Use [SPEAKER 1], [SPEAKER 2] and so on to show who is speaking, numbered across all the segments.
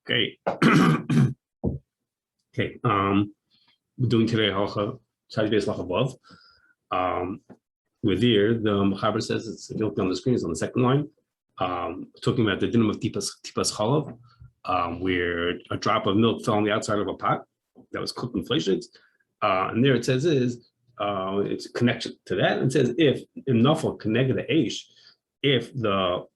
[SPEAKER 1] Okay. Okay. We're doing today halacha side base halacha above. With here, the Mechaber says it's if you look on the screen, it's on the second line. Talking about the dinam of tipas chalav, where a drop of milk fell on the outside of a pot that was cooked in fleshets. And there it says it's a connection to that. It says if nafal connected the aish, if the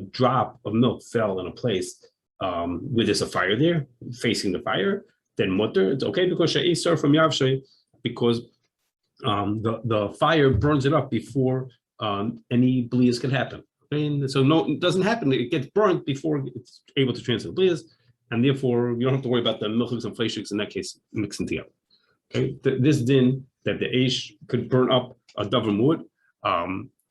[SPEAKER 1] drop of milk fell in a place where there's a fire there, facing the fire, then mutter, it's okay because she'isar from yavshay, because the fire burns it up before any blias can happen. Okay? And so no, it doesn't happen. It gets burnt before it's able to transfer the blias, and therefore you don't have to worry about the milchiks and fleshiks in that case mixing together. Okay, this din that the aish could burn up a davar wood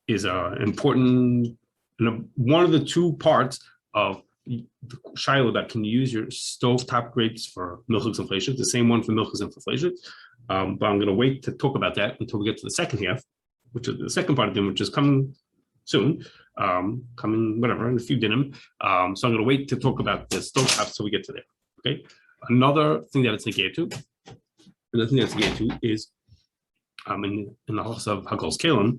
[SPEAKER 1] is important. One of the two parts of the shiloh that can you use your stovetop grapes for milchiks and fleshiks, the same one for milchiks and for fleshiks. But I'm going to wait to talk about that until we get to the second half, which is the second part of them, which is coming soon, coming whatever in a few dinim. So I'm going to wait to talk about the stovetop until we get to there. Okay. Another thing that it's negated to, is in the house of Hagal's Kalim,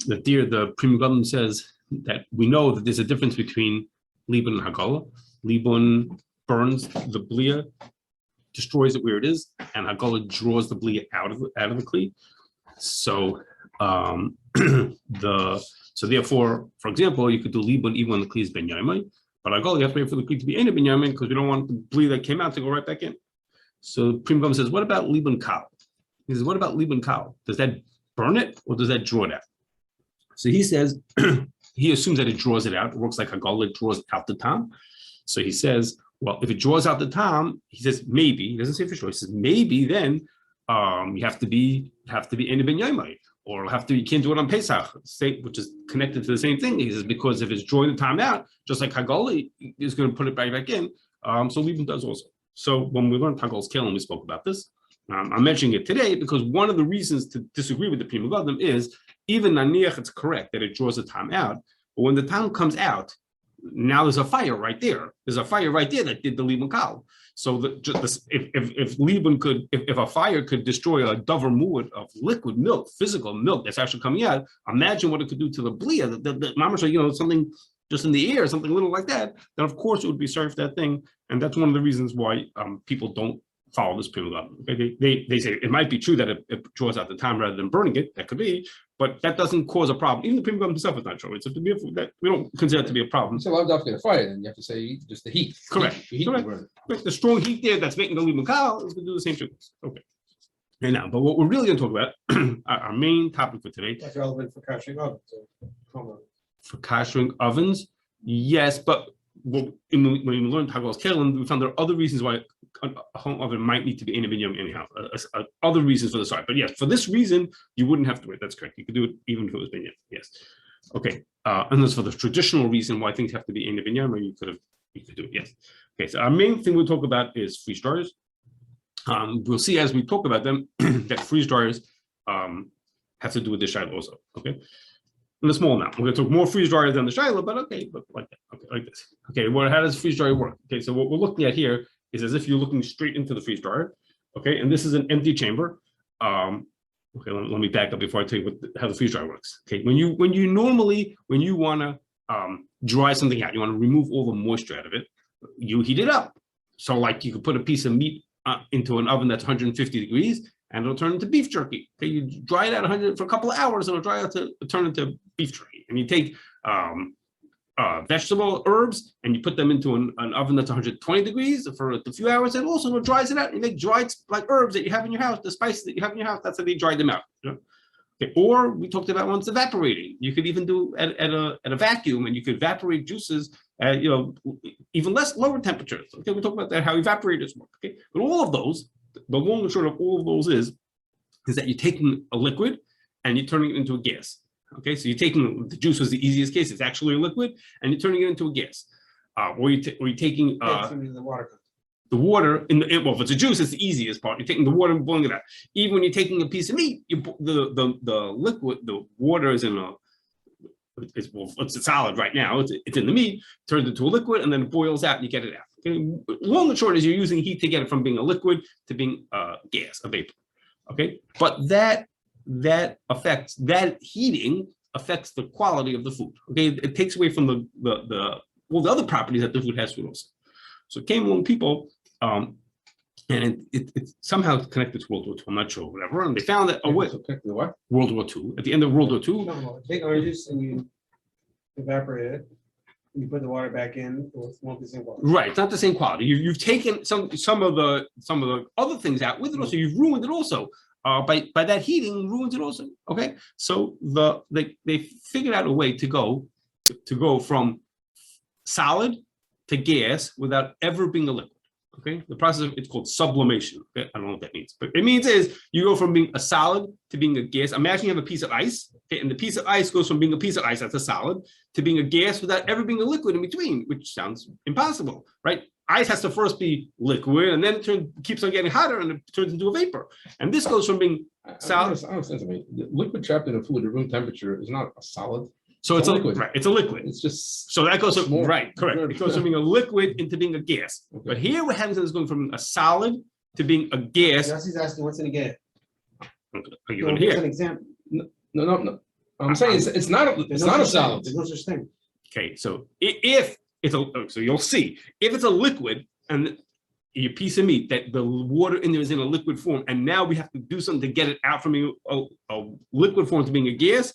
[SPEAKER 1] that there the Pri Megadim says that we know that there's a difference between Libun and Hagala. Libun burns the blia, destroys it where it is, and Hagala draws the blia out of the kli. So so therefore, for example, you could do Libun even when the kli is ben yomai, but Hagala you have to wait for the kli to be in ben yomai because we don't want the blia that came out to go right back in. So Pri Megadim says, what about Libun kal? He says, what about Libun kal? Does that burn it or does that draw it out? So he says, he assumes that it draws it out. It works like Hagala draws out the tam. So he says, well, if it draws out the tam, he says maybe. He doesn't say for sure. He says maybe then you have to be in ben yomai, or you can't do it on Pesach, which is connected to the same thing. He says because if it's drawing the tam out, just like Hagala is going to put it right back in, so Libun does also. So when we learned Hagal's Kalim, we spoke about this. I'm mentioning it today because one of the reasons to disagree with the Pri Megadim is even naniach it's correct that it draws the tam out, but when the tam comes out, now there's a fire right there. There's a fire right there that did the Libun kal. So if Libun could, if a fire could destroy a davar muad of liquid milk, physical milk that's actually coming out, imagine what it could do to the blia. The mamash, something just in the air, something little like that. Then of course it would be served that thing, and that's one of the reasons why people don't follow this Pri Megadim. Okay? They say it might be true that it draws out the time rather than burning it. That could be, but that doesn't cause a problem. Even the Pri Megadim himself is not sure. It's that we don't consider it to be a problem.
[SPEAKER 2] So I'm not going to fire, then you have to say just the heat.
[SPEAKER 1] Correct. The strong heat there that's making the Libun kal is going to do the same thing. Okay. And now, but what we're really going to talk about, our main topic for today.
[SPEAKER 3] That's relevant for kashering ovens.
[SPEAKER 1] For kashering ovens, yes, but when we learned Hagal's Kalim, we found there are other reasons why a home oven might need to be in a ben yomai anyhow. Other reasons for the side, but yes, for this reason you wouldn't have to wait. That's correct. You could do it even if it was ben yomai. Yes. Okay. And as for the traditional reason why things have to be in a ben yomai, you could do it. Yes. Okay. So our main thing we'll talk about is freeze dryers. We'll see as we talk about them that freeze dryers have to do with the shiloh also. Okay. In a small amount. We're going to talk more freeze dryer than the shiloh, but okay, but like that. Okay, like this. Okay, well, how does freeze dryer work? Okay, so what we're looking at here is as if you're looking straight into the freeze dryer. Okay, and this is an empty chamber. Okay, let me back up before I tell you how the freeze dryer works. Okay, when you want to dry something out, you want to remove all the moisture out of it, you heat it up. So like you could put a piece of meat into an oven that's 150 degrees, and it'll turn into beef jerky. Okay, you dry it out 100 for a couple of hours, it'll dry out to turn into beef jerky. And you take vegetable herbs and you put them into an oven that's 120 degrees for a few hours, and also it dries it out. You make dried like herbs that you have in your house, the spices that you have in your house. That's how they dry them out. Okay, or we talked about once evaporating. You could even do at a vacuum, and you could evaporate juices at even lower temperatures. Okay, we talked about that how evaporators work. Okay, but all of those. The long and short of all of those is that you're taking a liquid and you're turning it into a gas. Okay, so you're taking the juice was the easiest case. It's actually a liquid, and you're turning it into a gas. Or you're taking
[SPEAKER 3] the water.
[SPEAKER 1] The water well, if it's a juice, it's the easiest part. You're taking the water and boiling it out. Even when you're taking a piece of meat, the liquid, the water is in it's solid right now. It's in the meat, turns into a liquid, and then it boils out and you get it out. Okay, long and short is you're using heat to get it from being a liquid to being a gas, a vapor. Okay, but that heating affects the quality of the food. Okay, it takes away from the other properties that the food has to also. So it came along people, and it's somehow connected to World War II. I'm not sure, whatever. And they found that
[SPEAKER 2] What?
[SPEAKER 1] World War II. At the end of World War II,
[SPEAKER 3] No, take oranges and you evaporate it. You put the water back in, it won't be the same quality.
[SPEAKER 1] right? It's not the same quality. You've taken some of the other things out with it. Also, you've ruined it also. By that heating ruins it also. Okay, so they figured out a way to go from solid to gas without ever being a liquid. Okay, the process it's called sublimation. Okay, I don't know what that means, but it means is you go from being a solid to being a gas. Imagine you have a piece of ice, okay, and the piece of ice goes from being a piece of ice that's a solid to being a gas without ever being a liquid in between, which sounds impossible, right? Ice has to first be liquid, and then keeps on getting hotter, and it turns into a vapor. And this goes from being solid.
[SPEAKER 2] I don't sense me. The liquid trapped in a food at room temperature is not a solid.
[SPEAKER 1] So it's a liquid. Right, it's a liquid.
[SPEAKER 2] It's just
[SPEAKER 1] so that goes
[SPEAKER 2] more,
[SPEAKER 1] right, correct. It goes from being a liquid into being a gas.
[SPEAKER 2] Okay.
[SPEAKER 1] But here what happens is going from a solid to being a gas.
[SPEAKER 3] He's asking what's in a gas.
[SPEAKER 1] Okay, are you
[SPEAKER 3] Well,
[SPEAKER 1] in
[SPEAKER 3] what's
[SPEAKER 1] here?
[SPEAKER 3] an example?
[SPEAKER 2] no. I'm saying it's not a solid.
[SPEAKER 3] There's no such thing.
[SPEAKER 1] Okay, so if it's so you'll see if it's a liquid and your piece of meat that the water in there is in a liquid form, and now we have to do something to get it out from being a liquid form to being a gas.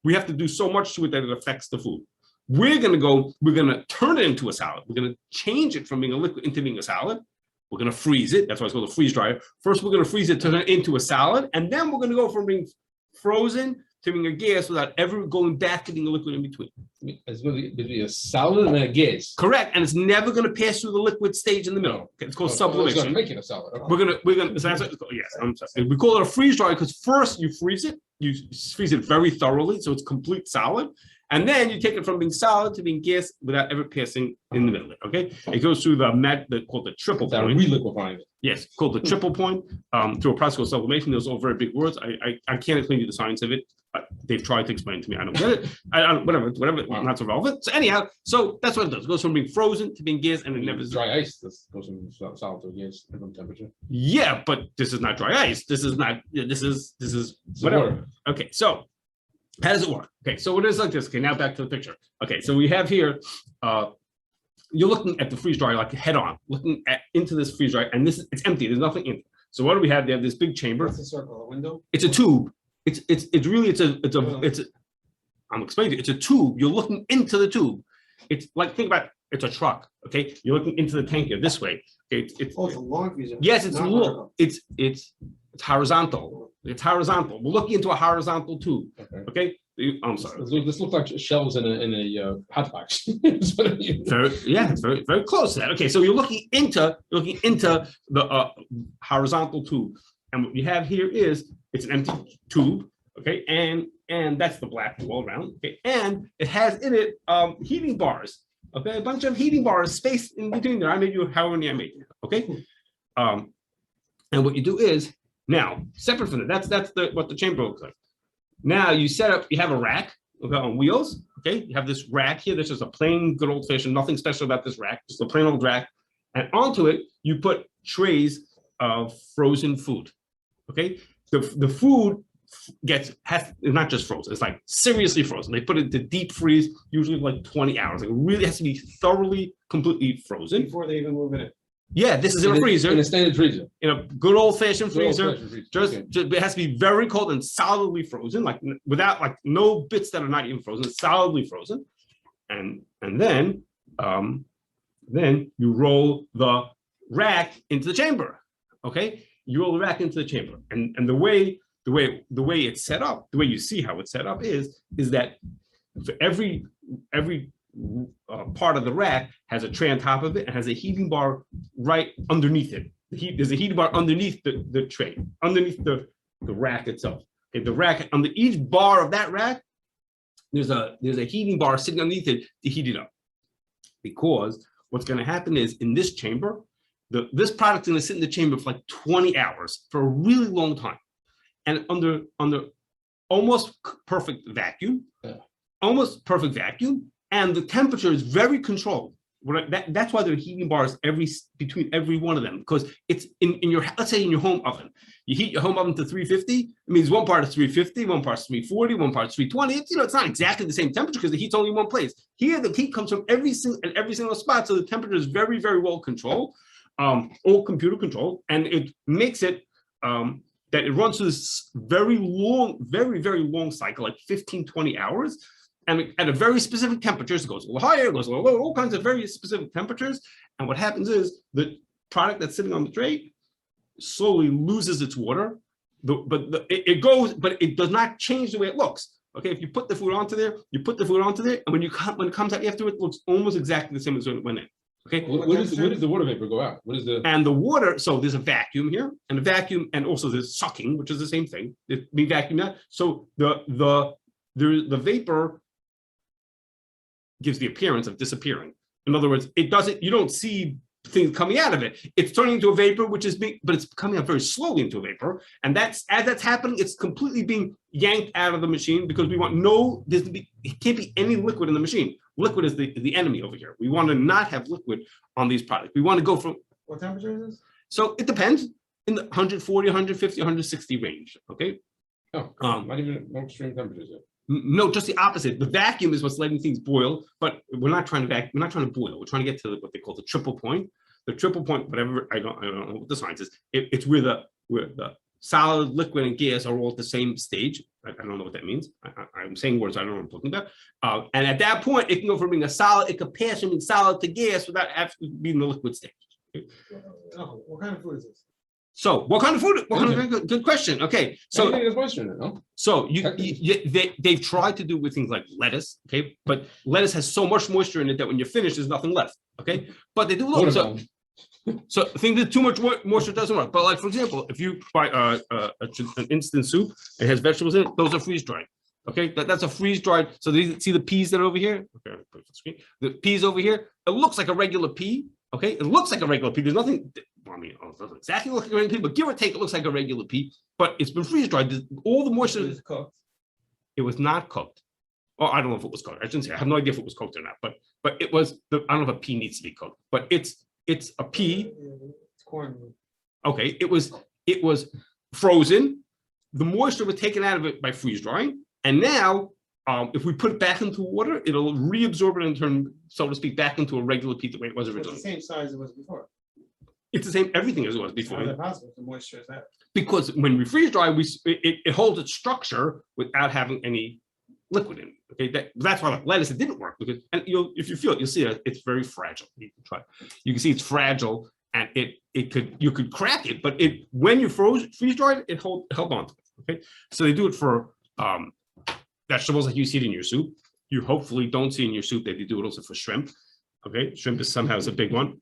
[SPEAKER 1] We have to do so much to it that it affects the food. We're going to turn it into a salad. We're going to change it from being a liquid into being a salad. We're going to freeze it. That's why it's called a freeze dryer. First, we're going to freeze it, turn it into a salad. And then we're going to go from being frozen to being a gas without ever going back to being a liquid in between.
[SPEAKER 2] It's going to be a solid and a gas.
[SPEAKER 1] Correct. And it's never going to pass through the liquid stage in the middle. Okay, it's called sublimation.
[SPEAKER 2] It's make it a salad. Okay.
[SPEAKER 1] We're gonna. So that's what it's called. Yes, I'm sorry. We call it a freeze dryer because first you freeze it. You freeze it very thoroughly, so it's complete solid, and then you take it from being solid to being gas without ever passing in the middle. Okay, it goes through called the triple point.
[SPEAKER 2] Reliquefying it.
[SPEAKER 1] Yes, called the triple point through a process called sublimation. Those are all very big words. I can't explain to you the science of it. They've tried to explain it to me. I don't get it. I don't, whatever,
[SPEAKER 2] Wow.
[SPEAKER 1] not so relevant. So anyhow, so that's what it does. It goes from being frozen to being gas, and it never.
[SPEAKER 2] Dry ice that goes from solid to gas at room temperature.
[SPEAKER 1] Yeah, but this is not dry ice. This is not. This is
[SPEAKER 2] It's
[SPEAKER 1] whatever.
[SPEAKER 2] water.
[SPEAKER 1] Okay, so how does it work? Okay, so it is like this. Okay, now back to the picture. Okay, so we have here. You're looking at the freeze dryer like head on, looking into this freeze dryer, and it's empty. There's nothing in it. So what do we have? They have this big chamber.
[SPEAKER 3] What's the circle? A window?
[SPEAKER 1] It's a tube. I'm explaining it. It's a tube. You're looking into the tube. It's like, think about it's a truck. Okay, you're looking into the tank here this way. It's
[SPEAKER 3] It's a long freezer.
[SPEAKER 1] yes, it's
[SPEAKER 3] not
[SPEAKER 1] long.
[SPEAKER 3] vertical.
[SPEAKER 1] It's horizontal. It's horizontal. We're looking into a horizontal tube.
[SPEAKER 2] Okay.
[SPEAKER 1] Okay. I'm sorry.
[SPEAKER 2] This looks like shelves in a hot box. It's
[SPEAKER 1] It's very close to that. Okay, so you're looking into the horizontal tube, and what you have here is it's an empty tube. Okay, and that's the black all around. Okay, and it has in it heating bars. Okay, a bunch of heating bars spaced in between there. I made you however many I made you. Okay, and what you do is now separate from that. That's what the chamber looks like. Now you have a rack, okay, on wheels. Okay, you have this rack here. That's just a plain, good old fashioned, nothing special about this rack, just a plain old rack. And onto it, you put trays of frozen food. Okay, the food is not just frozen; it's like seriously frozen. They put it to deep freeze, usually like 20 hours. Like it really has to be thoroughly, completely frozen
[SPEAKER 3] Before they even move it in.
[SPEAKER 1] Yeah, this is in a freezer,
[SPEAKER 2] in a standard freezer,
[SPEAKER 1] in a good old fashioned freezer. Just
[SPEAKER 2] Okay.
[SPEAKER 1] it has to be very cold and solidly frozen, like without like no bits that are not even frozen, solidly frozen. And then you roll the rack into the chamber. Okay, you roll the rack into the chamber, and the way it's set up, the way you see how it's set up is that for every part of the rack has a tray on top of it and has a heating bar right underneath it. There's a heating bar underneath the tray, underneath the rack itself. Okay, the rack, under each bar of that rack, there's a heating bar sitting underneath it to heat it up. Because what's going to happen is in this chamber, this product's going to sit in the chamber for like 20 hours for a really long time, and under almost perfect vacuum, and the temperature is very controlled. That's why there are heating bars between every one of them, because it's in your, let's say in your home oven, you heat your home oven to 350. It means one part is 350, one part is 340, one part is 320. It's not exactly the same temperature because the heat's only one place. Here, the heat comes from every single spot, so the temperature is very, very well controlled, all computer controlled, and it makes it that it runs through this very long, very, very long cycle, like 15, 20 hours. And at a very specific temperatures, it goes a little higher, it goes a little lower, all kinds of very specific temperatures. And what happens is the product that's sitting on the tray slowly loses its water, it goes, but it does not change the way it looks. Okay, if you put the food onto there, and when it comes out after, it looks almost exactly the same as when it went in. Okay,
[SPEAKER 2] where does the water vapor go out? What is the?
[SPEAKER 1] And the water, so there's a vacuum here, and a vacuum, and also there's sucking, which is the same thing. We vacuum that, so the vapor gives the appearance of disappearing. In other words, it doesn't, you don't see things coming out of it. It's turning into a vapor, but it's coming out very slowly into a vapor. And as that's happening, it's completely being yanked out of the machine because we want it can't be any liquid in the machine. Liquid is the enemy over here. We want to not have liquid on these products. We want to go from.
[SPEAKER 3] What temperature is this?
[SPEAKER 1] So it depends, in the 140, 150, 160 range, okay?
[SPEAKER 2] Oh, not even extreme temperatures yet.
[SPEAKER 1] No, just the opposite. The vacuum is what's letting things boil, but we're not trying to vacuum. We're not trying to boil. We're trying to get to what they call the triple point. The triple point, whatever, I don't know what the science is. It's where the solid, liquid, and gas are all at the same stage. I don't know what that means. I'm saying words I don't know what I'm talking about. And at that point, it can go from being a solid, it could pass from being solid to gas without actually being in the liquid stage.
[SPEAKER 3] Oh, what kind of food is this?
[SPEAKER 1] So, what kind of food? Good question. Okay, so
[SPEAKER 2] there's moisture in it, no?
[SPEAKER 1] So they've tried to do with things like lettuce, okay, but lettuce has so much moisture in it that when you're finished, there's nothing left, okay. But they do look so things that too much moisture doesn't work. But like for example, if you buy an instant soup, it has vegetables in it. Those are freeze dried. Okay, that's a freeze dried. So see the peas that are over here. Okay, put it on the screen. The peas over here. It looks like a regular pea. Okay, it looks like a regular pea. There's nothing. I mean, it doesn't exactly look like a regular pea, but give or take, it looks like a regular pea. But it's been freeze dried. All the moisture.
[SPEAKER 3] It was cooked.
[SPEAKER 1] It was not cooked. Well, I don't know if it was cooked. I shouldn't say. I have no idea if it was cooked or not. But it was. I don't know if a pea needs to be cooked. But it's a pea.
[SPEAKER 3] It's corn.
[SPEAKER 1] Okay, it was frozen. The moisture was taken out of it by freeze drying, and now if we put it back into water, it'll reabsorb it and turn, so to speak, back into a regular pea the way it was originally.
[SPEAKER 3] It's the same size it was before.
[SPEAKER 1] It's the same everything as it was before.
[SPEAKER 3] How is that possible? The moisture is that.
[SPEAKER 1] Because when we freeze dry, it holds its structure without having any liquid in it. Okay, that's why lettuce, it didn't work, because if you feel it, you'll see it. It's very fragile. You can try. You can see it's fragile, and you could crack it, but when you freeze dried, it held on to it. Okay, so they do it for vegetables like you see it in your soup. You hopefully don't see in your soup that they do it also for shrimp. Okay, shrimp is somehow a big one.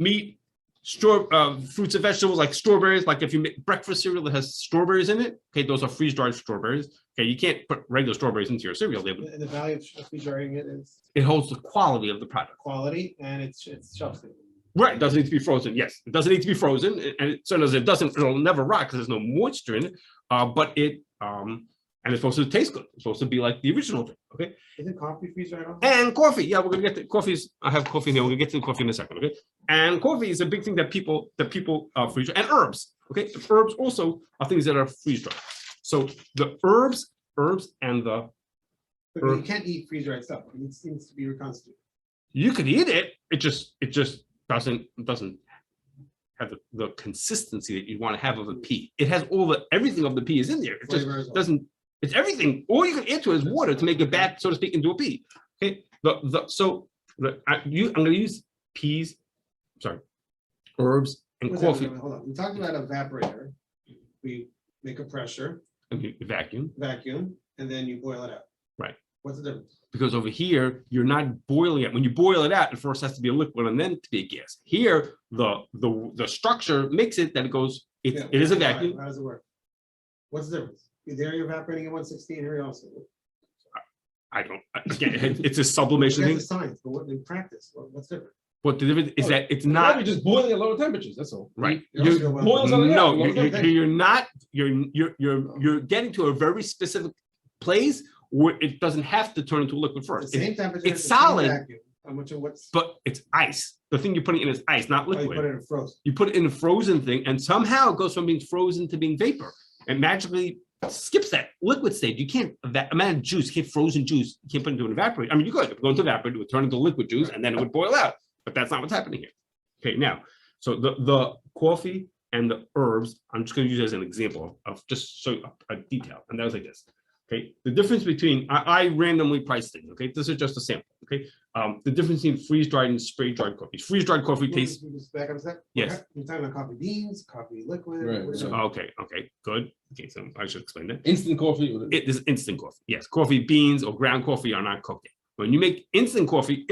[SPEAKER 1] Meat, fruits and vegetables like strawberries. Like if you make breakfast cereal that has strawberries in it, okay, those are freeze dried strawberries. Okay, you can't put regular strawberries into your cereal.
[SPEAKER 3] And the value of freeze drying it is
[SPEAKER 1] it holds the quality of the product.
[SPEAKER 3] Quality, and it's shelf stable.
[SPEAKER 1] Right, it doesn't need to be frozen. Yes, it doesn't need to be frozen, and it certainly it'll never rot because there's no moisture in it. But and it's supposed to taste good. It's supposed to be like the original thing. Okay.
[SPEAKER 3] Isn't coffee freeze dried?
[SPEAKER 1] And coffee, yeah, we're gonna get to coffees. I have coffee in here. We're gonna get to the coffee in a second. Okay. And coffee is a big thing that people freeze dry, and herbs. Okay, herbs also are things that are freeze dried. So the herbs, and the.
[SPEAKER 3] But you can't eat freeze dried stuff. It needs to be reconstituted.
[SPEAKER 1] You could eat it. It just doesn't have the consistency that you want to have of a pea. It has everything of the pea is in there. It just doesn't. It's everything. All you can add to it is water to make it back, so to speak, into a pea. Okay. I'm going to use peas, herbs, and coffee.
[SPEAKER 3] Hold on. We talked about evaporator. We make a pressure.
[SPEAKER 1] And you vacuum,
[SPEAKER 3] and then you boil it out.
[SPEAKER 1] Right.
[SPEAKER 3] What's the difference?
[SPEAKER 1] Because over here, you're not boiling it. When you boil it out, it first has to be a liquid and then to be a gas. Here, the structure makes it that it goes, it is a vacuum.
[SPEAKER 3] How does it work? What's the difference? There you're evaporating at 160, and here also.
[SPEAKER 1] I don't, again, it's a sublimation thing.
[SPEAKER 3] That's the science, but what in practice, what's different?
[SPEAKER 1] What the difference is that it's not.
[SPEAKER 2] You're just boiling at lower temperatures. That's all.
[SPEAKER 1] Right.
[SPEAKER 2] You're
[SPEAKER 1] not. You're getting to a very specific place where it doesn't have to turn into a liquid first.
[SPEAKER 3] The same temperature.
[SPEAKER 1] It's solid.
[SPEAKER 3] How much of what's?
[SPEAKER 1] but it's ice. The thing you're putting in is ice, not
[SPEAKER 3] Oh, you
[SPEAKER 1] liquid.
[SPEAKER 3] put it in frozen.
[SPEAKER 1] You put it in a frozen thing, and somehow it goes from being frozen to being vapor, and magically skips that liquid stage. You can't imagine juice, you can't frozen juice, you can't put it into an evaporator. I mean, you could go into evaporator, it would turn into liquid juice, and then it would boil out. But that's not what's happening here. Okay, now, so the coffee and the herbs, I'm just going to use it as an example of just show you a detail, and that was like this. Okay, the difference between I randomly priced things. Okay, this is just a sample. Okay, the difference between freeze dried and spray dried coffee. Freeze dried coffee tastes.
[SPEAKER 3] Just back up a sec.
[SPEAKER 1] Yes.
[SPEAKER 3] Okay. You're talking about coffee beans, coffee liquid.
[SPEAKER 2] Right,
[SPEAKER 3] what is it?
[SPEAKER 1] Okay, good. Okay, so I should explain that.
[SPEAKER 2] Instant coffee.
[SPEAKER 1] It is instant coffee. Yes, coffee beans or ground coffee are not cooked. When you make instant coffee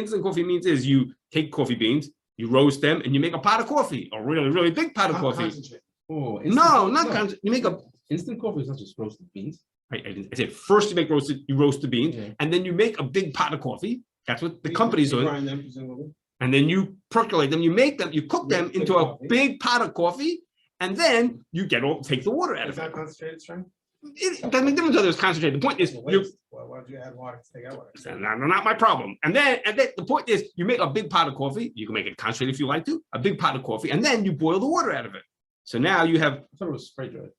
[SPEAKER 1] means is you take coffee beans, you roast them, and you make a pot of coffee, a really, really big pot of coffee.
[SPEAKER 3] Concentrate.
[SPEAKER 2] Oh,
[SPEAKER 1] No, not concentrate. You make a.
[SPEAKER 2] Instant coffee is not just roasted beans.
[SPEAKER 1] I said first you make you roast the beans,
[SPEAKER 2] Yeah.
[SPEAKER 1] and then you make a big pot of coffee. That's what the
[SPEAKER 3] You-
[SPEAKER 1] company's
[SPEAKER 3] you
[SPEAKER 1] doing.
[SPEAKER 3] grind them, presumably.
[SPEAKER 1] And then you percolate them, you make them, you cook them
[SPEAKER 3] Big
[SPEAKER 1] into a
[SPEAKER 3] coffee.
[SPEAKER 1] big pot of coffee, and then you take the water out
[SPEAKER 3] Is
[SPEAKER 1] of it.
[SPEAKER 3] that concentrated strength?
[SPEAKER 1] It doesn't make a difference whether it's concentrated. The point is,
[SPEAKER 3] Well,
[SPEAKER 1] you
[SPEAKER 3] waste. Why'd you add water to take out water?
[SPEAKER 1] not my problem. And then the point is, you make a big pot of coffee. You can make it concentrated if you like to, a big pot of coffee, and then you boil the water out of it. So now you have,
[SPEAKER 2] I thought it was spray dried.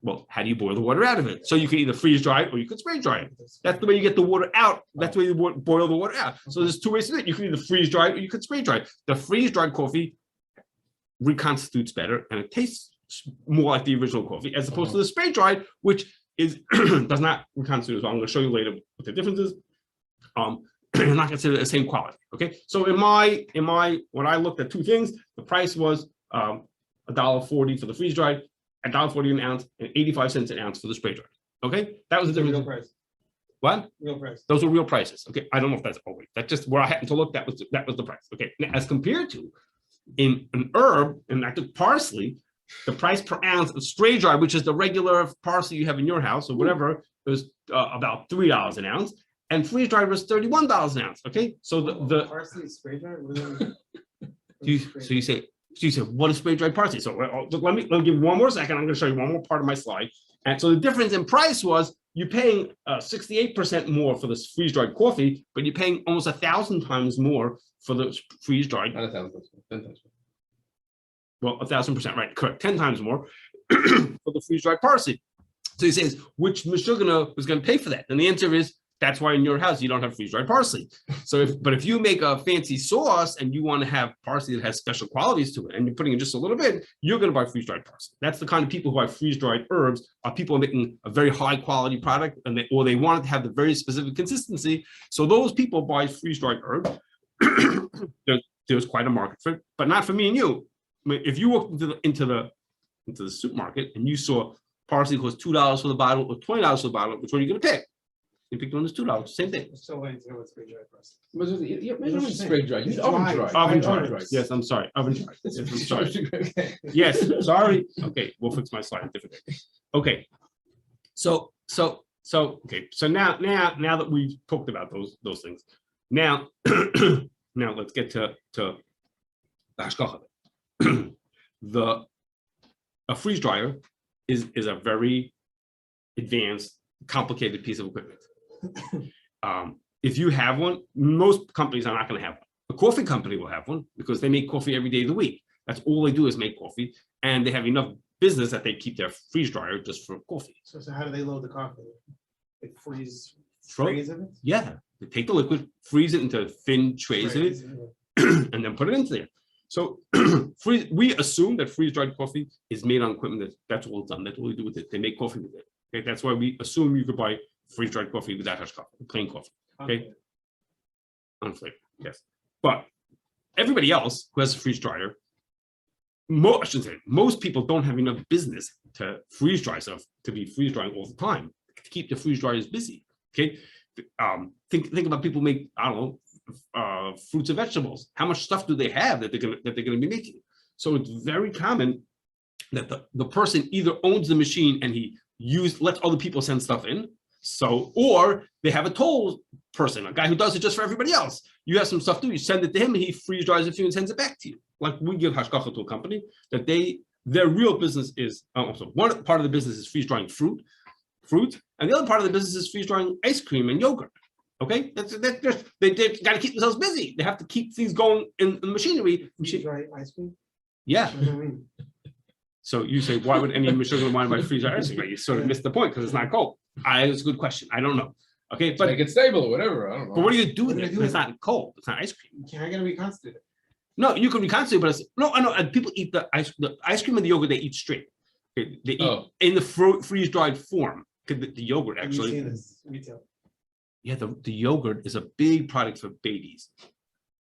[SPEAKER 1] well, how do you boil the water out of it? So you can either freeze dry it or you could spray dry it. That's the way you get the water out. That's the way you boil the water out. So there's two ways to do it. You can either freeze dry it or you could spray dry it. The freeze dried coffee reconstitutes better and it tastes more like the original coffee as opposed to the spray dried, which is does not reconstitute as well. I'm going to show you later what the difference is. Not considered the same quality. Okay, so in my when I looked at two things, the price was $1.40 for the freeze dried, $1.40 an ounce, and 85 cents an ounce for the spray dried. Okay, that was the
[SPEAKER 3] Real
[SPEAKER 1] difference.
[SPEAKER 3] price.
[SPEAKER 1] What?
[SPEAKER 3] Real price.
[SPEAKER 1] Those were real prices. Okay, I don't know if that's always. That's just where I happened to look. That was the price. Okay, now, as compared to in an herb, and I took parsley, the price per ounce of spray dry, which is the regular parsley you have in your house or whatever, was about $3 an ounce, and freeze dried was $31 an ounce. Okay, so the
[SPEAKER 3] Parsley spray dry? What is it?
[SPEAKER 1] you say what is spray dried parsley? So let me give you one more second. I'm going to show you one more part of my slide. And so the difference in price was you're paying 68% more for this freeze dried coffee, but you're paying almost 1,000 times more for the freeze dried.
[SPEAKER 2] Not 1,000, 10 times.
[SPEAKER 1] Well, 1,000%, right? Correct. 10 times more for the freeze dried parsley. So he says, which Meshugana was going to pay for that? And the answer is, that's why in your house you don't have freeze dried parsley. So if you make a fancy sauce and you want to have parsley that has special qualities to it, and you're putting in just a little bit, you're going to buy freeze dried parsley. That's the kind of people who buy freeze dried herbs are people making a very high quality product, and they want it to have the very specific consistency. So those people buy freeze dried herbs. There's quite a market for it, but not for me and you. I mean, if you walked into the supermarket and you saw parsley costs $2 for the bottle or $20 for the bottle, which one are you going to pick? You picked one that's $2, same thing.
[SPEAKER 3] So wait, so what's spray dry parsley?
[SPEAKER 2] Maybe it's spray dried. Use
[SPEAKER 3] It's
[SPEAKER 2] oven
[SPEAKER 3] dry.
[SPEAKER 2] dried.
[SPEAKER 1] Oven
[SPEAKER 3] Oven
[SPEAKER 1] dry.
[SPEAKER 3] dry.
[SPEAKER 1] Yes, I'm sorry. Oven dry. Yes, I'm sorry.
[SPEAKER 2] Okay.
[SPEAKER 1] Yes, sorry. Okay, we'll fix my slide differently. Okay. So now that we've talked about those things, now let's get to the hashgacha. A freeze dryer is a very advanced, complicated piece of equipment. If you have one, most companies are not going to have one. A coffee company will have one because they make coffee every day of the week. That's all they do is make coffee, and they have enough business that they keep their freeze dryer just for coffee.
[SPEAKER 3] So how do they load the coffee? They freeze
[SPEAKER 1] Fro-
[SPEAKER 3] trays of it?
[SPEAKER 1] Yeah, they take the liquid, freeze it into thin trays of it, and then put it into there. So we assume that freeze-dried coffee is made on equipment that's all done. That's what we do with it. They make coffee with it. Okay, that's why we assume you could buy freeze-dried coffee without hashgacha, plain coffee. Okay, unflavored, yes. But everybody else who has a freeze dryer, I shouldn't say most people don't have enough business to freeze dry stuff to be freeze drying all the time to keep the freeze dryers busy. Okay, think about people make, I don't know, fruits and vegetables. How much stuff do they have that they're gonna be making? So it's very common that the person either owns the machine and he lets other people send stuff in. So, or they have a toll person, a guy who does it just for everybody else. You have some stuff too, you send it to him and he freeze dries it for you and sends it back to you. Like we give hashgacha to a company that their real business is, so one part of the business is freeze drying fruit, and the other part of the business is freeze drying ice cream and yogurt. Okay, that's just they got to keep themselves busy. They have to keep things going in the machinery.
[SPEAKER 3] Freeze dry ice cream.
[SPEAKER 1] Yeah.
[SPEAKER 3] What does that mean?
[SPEAKER 1] So you say, why would any machine want to buy freezer ice cream? You sort of missed the point because it's not cold. It's a good question. I don't know. Okay, but
[SPEAKER 2] Make it stable or whatever. I don't know.
[SPEAKER 1] but what do you do
[SPEAKER 3] What
[SPEAKER 1] with
[SPEAKER 3] do
[SPEAKER 1] it?
[SPEAKER 3] you do
[SPEAKER 1] It's
[SPEAKER 3] with
[SPEAKER 1] not cold. It's not ice cream.
[SPEAKER 3] Can I get to reconstitute it?
[SPEAKER 1] No, you can reconstitute, but it's, no, I know. And people eat the ice cream and the yogurt. They eat straight. Okay, they eat in the freeze dried form. The yogurt
[SPEAKER 3] Have
[SPEAKER 1] actually.
[SPEAKER 3] you seen this retail?
[SPEAKER 1] Yeah, the yogurt is a big product for babies.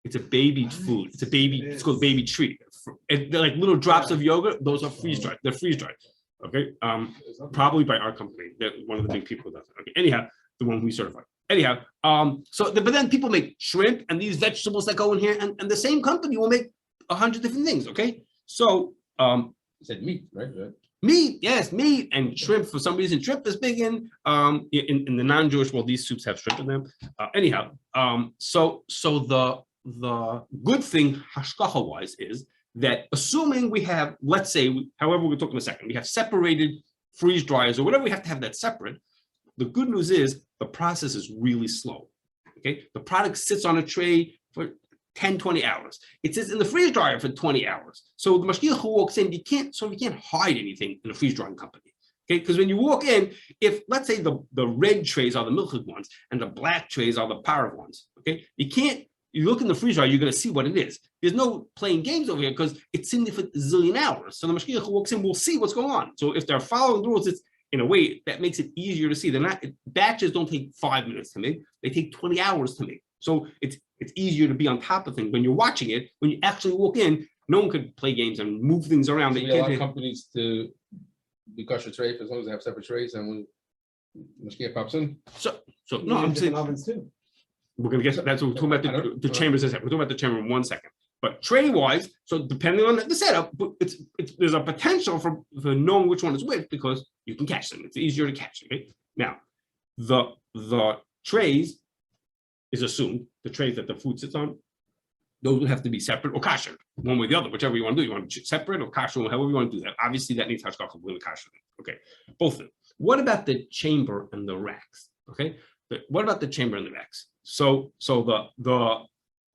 [SPEAKER 1] It's a baby food. It's a baby. It's called baby treat. They're like little drops of yogurt. Those are freeze dried. They're freeze dried. Okay. Probably by our company. They're one of the big people who does it. Okay. Anyhow, the one we certify. Anyhow, but then people make shrimp and these vegetables that go in here, and the same company will make 100 different things. Okay. So
[SPEAKER 2] You said meat, right?
[SPEAKER 1] meat, yes, meat and shrimp. For some reason, shrimp is big in the non-Jewish world. These soups have shrimp in them. Anyhow, so the good thing hashgacha wise is that assuming we have, let's say, however we'll talk in a second, we have separated freeze dryers or whatever we have to have that separate. The good news is the process is really slow. Okay, the product sits on a tray for 10, 20 hours. It sits in the freeze dryer for 20 hours. So the mashgiach who walks in, you can't hide anything in a freeze drying company. Okay, because when you walk in, if let's say the red trays are the milchig ones and the black trays are the parv ones, okay, you look in the freeze dryer, you're going to see what it is. There's no playing games over here because it's in there for a zillion hours. So the mashgiach who walks in will see what's going on. So if they're following the rules, it's in a way that makes it easier to see. Batches don't take 5 minutes to make; they take 20 hours to make. So it's easier to be on top of things when you're watching it. When you actually walk in, no one could play games and move things around.
[SPEAKER 2] So we allow companies to be kosher tray as long as they have separate trays, and when mashgiach pops in.
[SPEAKER 1] So no, I'm saying
[SPEAKER 3] ovens too.
[SPEAKER 1] we're gonna get that's what we're talking about the chambers. We're talking about the chamber in 1 second. But tray wise, so depending on the setup, there's a potential for knowing which one is which because you can catch them. It's easier to catch them. Okay? Now, the trays is assumed, the trays that the food sits on, those would have to be separate or kasher, one way or the other, whichever you want to do. You want to separate or kasher, however you want to do that. Obviously, that needs hashgacha with kasher. Okay, both of them. What about the chamber and the racks? Okay, what about the chamber and the racks? So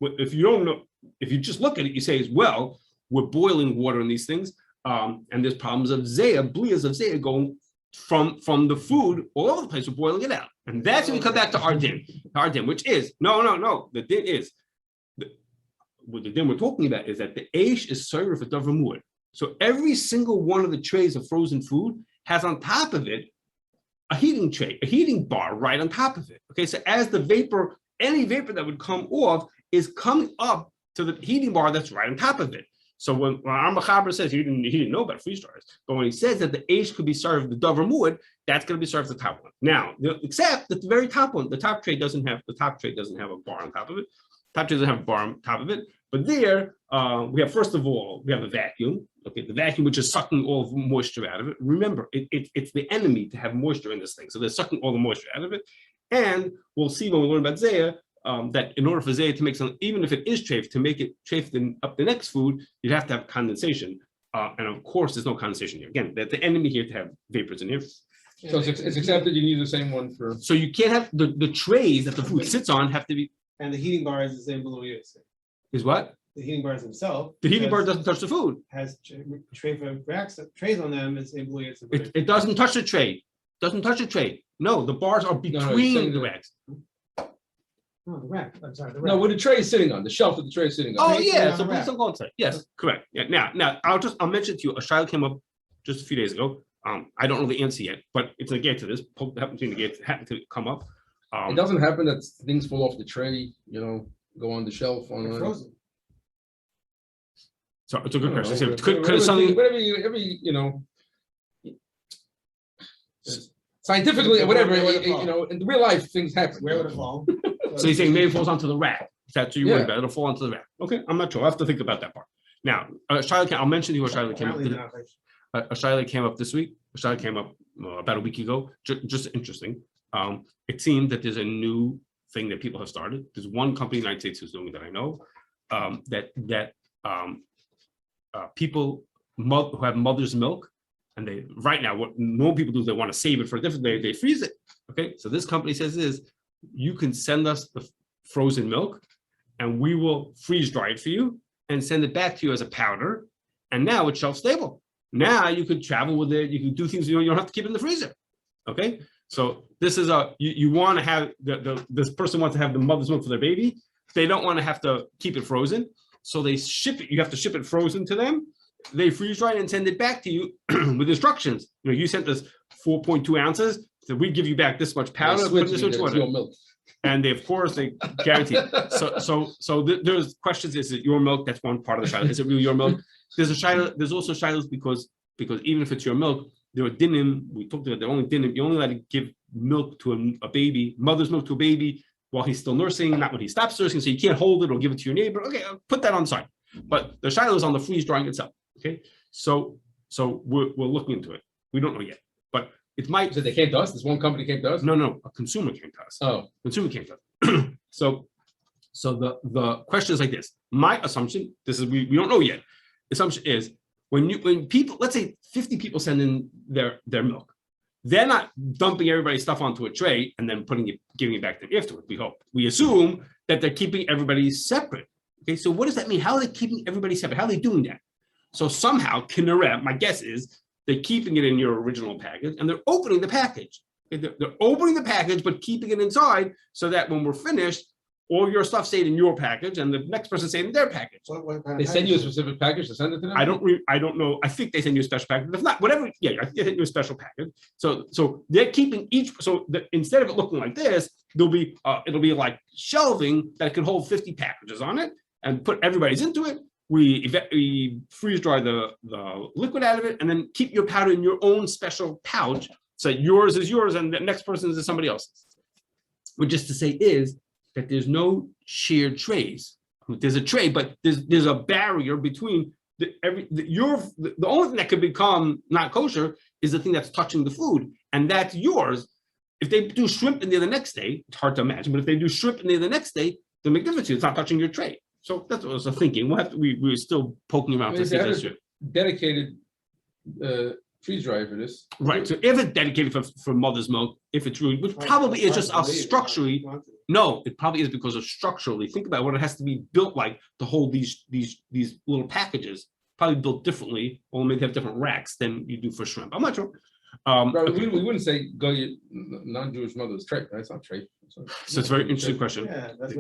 [SPEAKER 1] if you don't know, if you just look at it, you say, well, we're boiling water in these things, and there's problems of blias of zayah going from the food all over the place. We're boiling it out, and that's when we come back to our din, which is no. The din is what the din we're talking about is that the aish is served for davar muad. So every single one of the trays of frozen food has on top of it a heating tray, a heating bar right on top of it. Okay, so as the vapor, any vapor that would come off is coming up to the heating bar that's right on top of it. So when our Mechaber says he didn't know about freeze dryers, but when he says that the aish could be served the davar muad, that's going to be served the top one. Now, except that the very top one, the top tray doesn't have a bar on top of it. Top tray doesn't have a bar on top of it. But there, we have first of all we have a vacuum. Okay, the vacuum which is sucking all the moisture out of it. Remember, it's the enemy to have moisture in this thing, so they're sucking all the moisture out of it. And we'll see when we learn about zayah. That in order for zayah to make something, even if it is treif, to make it treif up the next food, you'd have to have condensation. And of course, there's no condensation here. Again, the enemy here to have vapors in here.
[SPEAKER 2] So it's accepted you can use the same one for.
[SPEAKER 1] So you can't have the trays that the food sits on have to be.
[SPEAKER 3] And the heating bar is the same below you.
[SPEAKER 1] Is what?
[SPEAKER 3] The heating bars themselves.
[SPEAKER 1] The heating bar doesn't touch the food.
[SPEAKER 3] Has tray for racks, trays on them. It's same below you.
[SPEAKER 1] It doesn't touch the tray. Doesn't touch the tray. No, the bars are between the racks.
[SPEAKER 3] No, the rack. I'm sorry, the rack.
[SPEAKER 2] No, what the tray is sitting on, the shelf that the tray is sitting on.
[SPEAKER 1] Oh yeah, so
[SPEAKER 3] the
[SPEAKER 1] please don't go inside. Yes, correct. Yeah. Now I'll mention to you. A child came up just a few days ago. I don't know the answer yet, but it's a gate to this. Happened to come up.
[SPEAKER 2] It doesn't happen that things fall off the tray. Go on the shelf
[SPEAKER 3] They're frozen.
[SPEAKER 1] So it's a good question. So
[SPEAKER 2] Whatever
[SPEAKER 1] something.
[SPEAKER 2] Scientifically, whatever, in real life, things happen.
[SPEAKER 3] Where would it fall?
[SPEAKER 1] So he's saying maybe it falls onto the rack. That's what you're worried about. It'll fall onto the rack. Okay, I'm not sure. I'll have to think about that part. Now, I'll mention to you a Shiloh came up. A Shiloh came up this week. A Shiloh came up about a week ago. Just interesting. It seemed that there's a new thing that people have started. There's one company in the United States who's doing it that I know. People who have mother's milk, and they right now what normal people do is they want to save it for a different day. They freeze it. Okay, so this company says you can send us the frozen milk and we will freeze dry it for you and send it back to you as a powder. And now it's shelf stable. Now you could travel with it. You can do things, you don't have to keep it in the freezer. Okay. So this is you want to have this person wants to have the mother's milk for their baby. They don't want to have to keep it frozen. So they ship it. You have to ship it frozen to them. They freeze dry it and send it back to you with instructions. You sent us 4.2 ounces. So we give you back this much powder. Put this much water.
[SPEAKER 2] Milk.
[SPEAKER 1] And they, of course, they guarantee it. So there's questions. Is it your milk? That's one part of the shiloh. Is it really your milk? There's a shiloh. There's also shilohs because even if it's your milk, there are dinim. We talked about the only dinim. You only let to give milk to a baby, mother's milk to a baby while he's still nursing, not when he stops nursing. So you can't hold it or give it to your neighbor. Okay, I'll put that on the side. But the shiloh is on the freeze drying itself. Okay, so we're looking into it. We don't know yet, but it might.
[SPEAKER 2] So they came to us. This one company came to us.
[SPEAKER 1] No, a consumer came to us.
[SPEAKER 2] Oh,
[SPEAKER 1] consumer came to us. So the question is like this. My assumption, this is we don't know yet. Assumption is when people, let's say 50 people send in their milk, they're not dumping everybody's stuff onto a tray and then giving it back to them afterward. We hope. We assume that they're keeping everybody separate. Okay, so what does that mean? How are they keeping everybody separate? How are they doing that? So somehow, Kinneret, my guess is they're keeping it in your original package and they're opening the package. Okay, they're opening the package, but keeping it inside so that when we're finished, all your stuff stayed in your package and the next person stayed in their package.
[SPEAKER 2] They send you a specific package to send it to them?
[SPEAKER 1] I don't know. I think they send you a special package. If not, whatever, yeah, I think they send you a special package. So they're keeping instead of it looking like this, it'll be like shelving that could hold 50 packages on it and put everybody's into it. We freeze dry the liquid out of it and then keep your powder in your own special pouch. So yours is yours and the next person's is somebody else's. But just to say is that there's no shared trays. There's a tray, but there's a barrier between the only thing that could become not kosher is the thing that's touching the food, and that's yours. If they do shrimp in there the next day, it's hard to imagine, but if they do shrimp in there the next day, they'll make difference to you. It's not touching your tray. So that's what I was thinking. We're still poking around to see this.
[SPEAKER 2] Dedicated freeze dryer for this.
[SPEAKER 1] Right. So if it's dedicated for mother's milk, if it's really, which probably is just structurally. No, it probably is because of structurally. Think about what it has to be built like to hold these little packages. Probably built differently, or maybe have different racks than you do for shrimp. I'm not sure.
[SPEAKER 2] Right, okay. we wouldn't say go your non-Jewish mother's trait. Right? It's not trait.
[SPEAKER 1] So it's a very interesting question.
[SPEAKER 3] Yeah, that's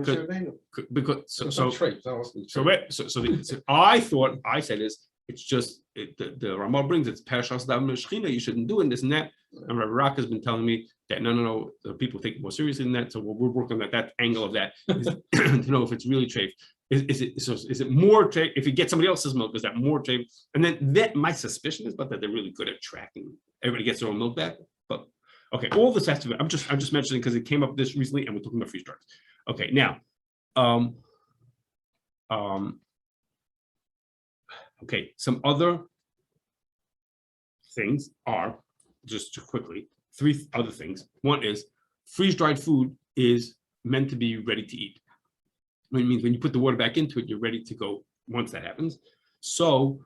[SPEAKER 3] what
[SPEAKER 1] I said it's just the Ramah brings it's Parashas Daven Shechina. You shouldn't do it, this and that. And Rabbi Rak has been telling me that no, the people take it more seriously than that. So we're working at that angle of that is to know if it's really treif. Is it more treif? If you get somebody else's milk, is that more treif? And then my suspicion is, but that they're really good at tracking. Everybody gets their own milk back. But okay, all this has to be. I'm just mentioning because it came up this recently, and we're talking about freeze dryers. Okay, now, okay, some other things are. Just quickly, 3 other things. One is freeze-dried food is meant to be ready to eat. It means when you put the water back into it, you're ready to go once that happens. So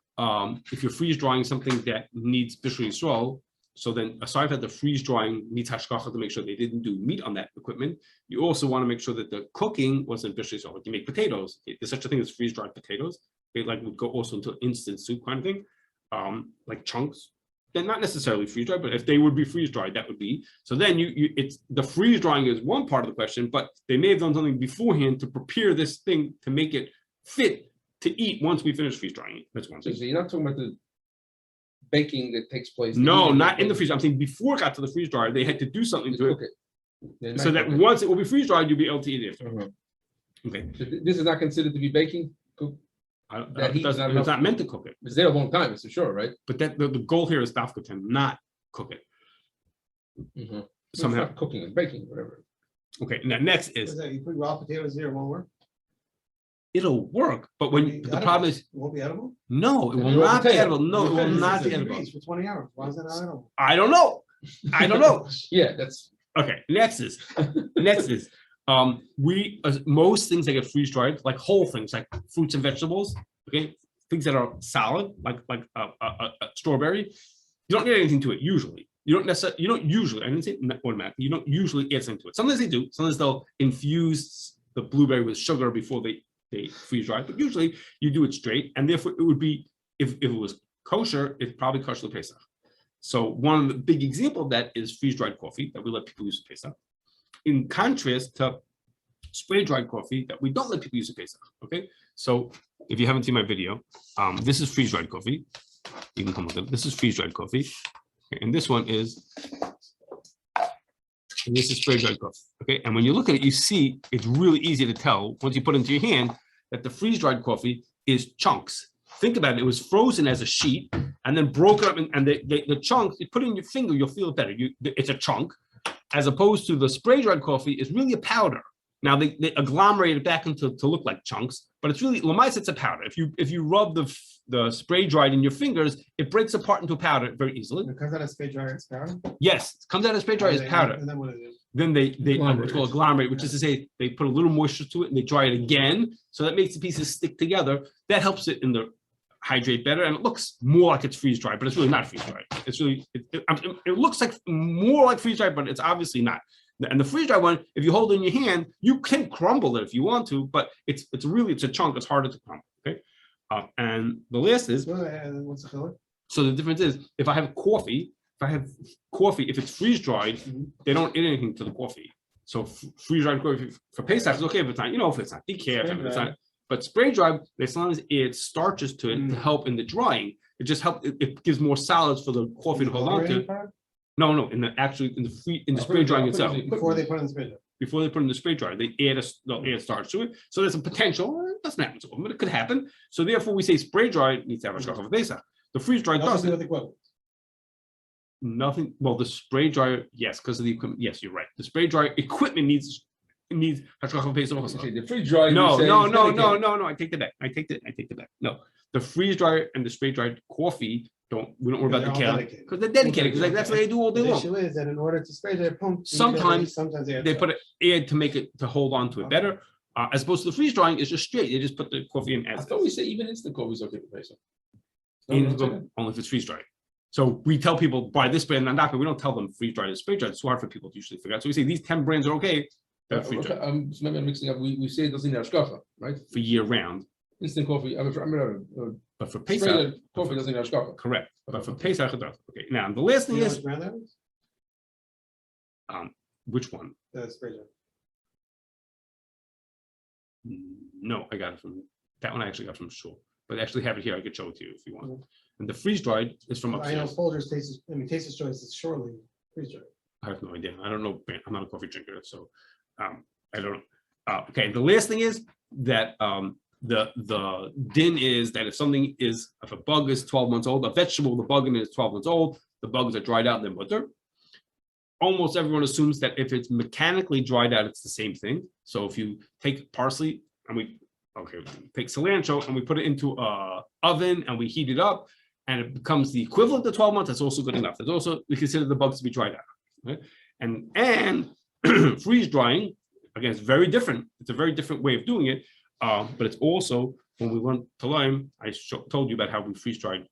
[SPEAKER 1] if you're freeze-drying something that needs Bishul Yisrael, so then aside from the freeze-drying needs hashgacha to make sure they didn't do meat on that equipment, you also want to make sure that the cooking wasn't Bishul Yisrael. Like you make potatoes. There's such a thing as freeze-dried potatoes. They would go also into instant soup kind of thing, like chunks. They're not necessarily freeze dried, but if they would be freeze dried, that would be. So then it's the freeze drying is one part of the question, but they may have done something beforehand to prepare this thing to make it fit to eat once we finish freeze drying it. That's one thing.
[SPEAKER 2] So you're not talking about the baking that takes place.
[SPEAKER 1] No, not in the freeze. I'm saying before it got to the freeze dryer, they had to do something to it, so that once it will be freeze dried, you'll be able to eat it after. Okay.
[SPEAKER 2] So this is not considered to be baking.
[SPEAKER 1] It's not meant to cook it.
[SPEAKER 2] It's there a long time, it's for sure, right?
[SPEAKER 1] But that the goal here is dafka to not cook it. Somehow
[SPEAKER 2] cooking and baking, whatever.
[SPEAKER 1] Okay, now next is
[SPEAKER 3] you put raw potatoes there, it won't work.
[SPEAKER 1] It'll work, but when the problem is,
[SPEAKER 3] it won't be edible.
[SPEAKER 1] No, it will not be edible. No, it will not be edible
[SPEAKER 3] for 20 hours. Why is that not edible?
[SPEAKER 1] I don't know.
[SPEAKER 2] Yeah, that's
[SPEAKER 1] okay. Next is most things that get freeze dried, like whole things, like fruits and vegetables. Okay, things that are solid, like a strawberry. You don't need anything to it usually. You don't usually, I didn't say automatically, you don't usually add something to it. Sometimes they do. Sometimes they'll infuse the blueberry with sugar before they freeze dry, but usually you do it straight. And therefore it would be, if it was kosher, it's probably kosher Pesach. So one of the big example of that is freeze-dried coffee that we let people use at Pesach. In contrast to spray-dried coffee that we don't let people use at Pesach, okay? So if you haven't seen my video, this is freeze-dried coffee. You can come with it. This is freeze-dried coffee. Okay, and this one is, and this is spray-dried coffee, okay? And when you look at it, you see it's really easy to tell once you put it into your hand that the freeze-dried coffee is chunks. Think about it, it was frozen as a sheet and then broke up, and the chunks, you put it in your finger, you'll feel it better. It's a chunk, as opposed to the spray-dried coffee is really a powder. Now they agglomerate it back into to look like chunks, but it's really, Lamais, it's a powder. If you rub the spray dried in your fingers, it breaks apart into a powder very easily.
[SPEAKER 3] It comes out of spray dryer as powder?
[SPEAKER 1] Yes, it comes out of spray dryer as powder.
[SPEAKER 3] And then what is it?
[SPEAKER 1] Then they it's called agglomerate, which is to say they put a little moisture to it and they dry it again. So that makes the pieces stick together. That helps it in the hydrate better, and it looks more like it's freeze dried, but it's really not freeze dried. It's really it looks like more like freeze dried, but it's obviously not. And the freeze dried one, if you hold it in your hand, you can crumble it if you want to, but it's a chunk. It's harder to crumble. Okay, and the last is,
[SPEAKER 3] What's the color?
[SPEAKER 1] so the difference is if I have coffee, if it's freeze dried, they don't add anything to the coffee. So freeze dried coffee for Pesach is okay if it's not, if it's not decaf, if it's not. But spray dried, they sometimes add starches to it to help in the drying. It just helps. It gives more solids for the coffee to hold on to. No, in the spray drying itself.
[SPEAKER 3] Before they put it in the spray dryer.
[SPEAKER 1] Before they put it in the spray dryer, they'll add starch to it. So there's a potential. It doesn't happen so often, but it could happen. So therefore, we say spray dry needs to have a shkach of Pesach. The freeze dried doesn't. Nothing. Well, the spray dryer, yes, because of the equipment. Yes, you're right. The spray dryer equipment needs hashgacha of Pesach also.
[SPEAKER 2] Okay, the freeze dryer.
[SPEAKER 1] No. I take that back. I take that back. No, the freeze dryer and the spray dried coffee we don't worry about the can because they're dedicated, because that's what they do all day long.
[SPEAKER 3] The issue is that in order to spray their pump,
[SPEAKER 1] sometimes they put it add to make it to hold on to it better, as opposed to the freeze drying is just straight. They just put the coffee in as.
[SPEAKER 2] I thought we say even instant coffee is okay for Pesach.
[SPEAKER 1] Only if it's freeze dried. So we tell people buy this brand and not, but we don't tell them freeze dried is spray dried. It's hard for people to usually figure out. So we say these 10 brands are okay.
[SPEAKER 2] Maybe I'm mixing up. We say it doesn't need hashgacha, right?
[SPEAKER 1] For year round.
[SPEAKER 2] Instant coffee.
[SPEAKER 1] But for Pesach,
[SPEAKER 2] coffee doesn't need hashgacha.
[SPEAKER 1] Correct. But for Pesach, it does. Okay. Now the last thing is, which one?
[SPEAKER 3] The spray dryer.
[SPEAKER 1] No, I got it from that one. I actually got from Shul, but I actually have it here. I could show it to you if you want. And the freeze dried is from upstairs.
[SPEAKER 3] I know Folgers Taster's Choice is surely freeze dried.
[SPEAKER 1] I have no idea. I don't know. I'm not a coffee drinker, so I don't. Okay. The last thing is that the din is that if a bug is 12 months old, a vegetable, the bug in it is 12 months old, the bugs are dried out in the butter. Almost everyone assumes that if it's mechanically dried out, it's the same thing. So if you take parsley and take cilantro and we put it into a oven and we heat it up and it becomes the equivalent to 12 months, that's also good enough. That's also, we consider the bugs to be dried out. Right? And freeze drying, again, it's very different. It's a very different way of doing it. But it's also, when we went to Lime, I told you about how we freeze dried.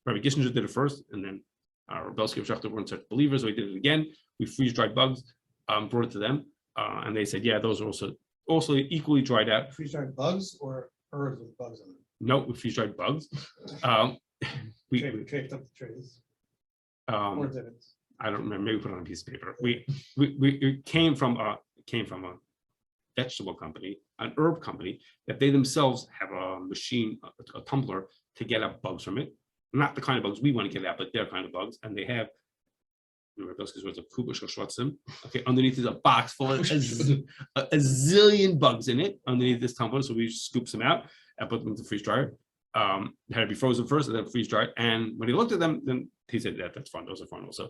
[SPEAKER 1] Rabbi Gissinger did it first, and then Rebelsky and Schechter weren't such believers, so we did it again. We freeze dried bugs, brought it to them, and they said, yeah, those are also equally dried out.
[SPEAKER 3] Freeze dried bugs or herbs with bugs on them?
[SPEAKER 1] No, we freeze dried bugs.
[SPEAKER 3] We traced up the trays. Or did it?
[SPEAKER 1] I don't remember. Maybe we put it on a piece of paper. It came from a vegetable company, an herb company, that they themselves have a machine, a tumbler to get out bugs from it. Not the kind of bugs we want to get out, but their kind of bugs. And they have, okay, underneath is a box full of a zillion bugs in it underneath this tumbler. So we scoop them out and put them into the freeze dryer. It had to be frozen first and then freeze dried. And when he looked at them, then he said, that's fun. Those are fun also.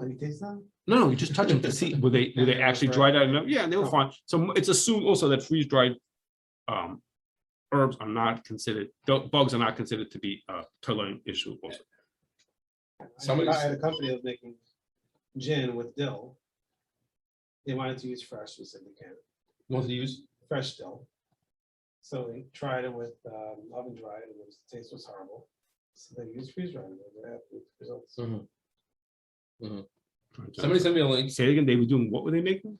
[SPEAKER 3] Any taste them?
[SPEAKER 1] No, you just touch them to see were they actually dried out enough? Yeah, they were fine. So it's assumed also that freeze dried herbs are not considered, bugs are not considered to be a tolling issue also.
[SPEAKER 3] I had a company that was making gin with dill. They wanted to use fresh. We said they can't.
[SPEAKER 2] You want to use
[SPEAKER 3] fresh dill. So we tried it with oven dried, and the taste was horrible. So they used freeze dried, and they had good results.
[SPEAKER 2] Somebody sent me a link.
[SPEAKER 1] Say it again, they were doing, what were they making?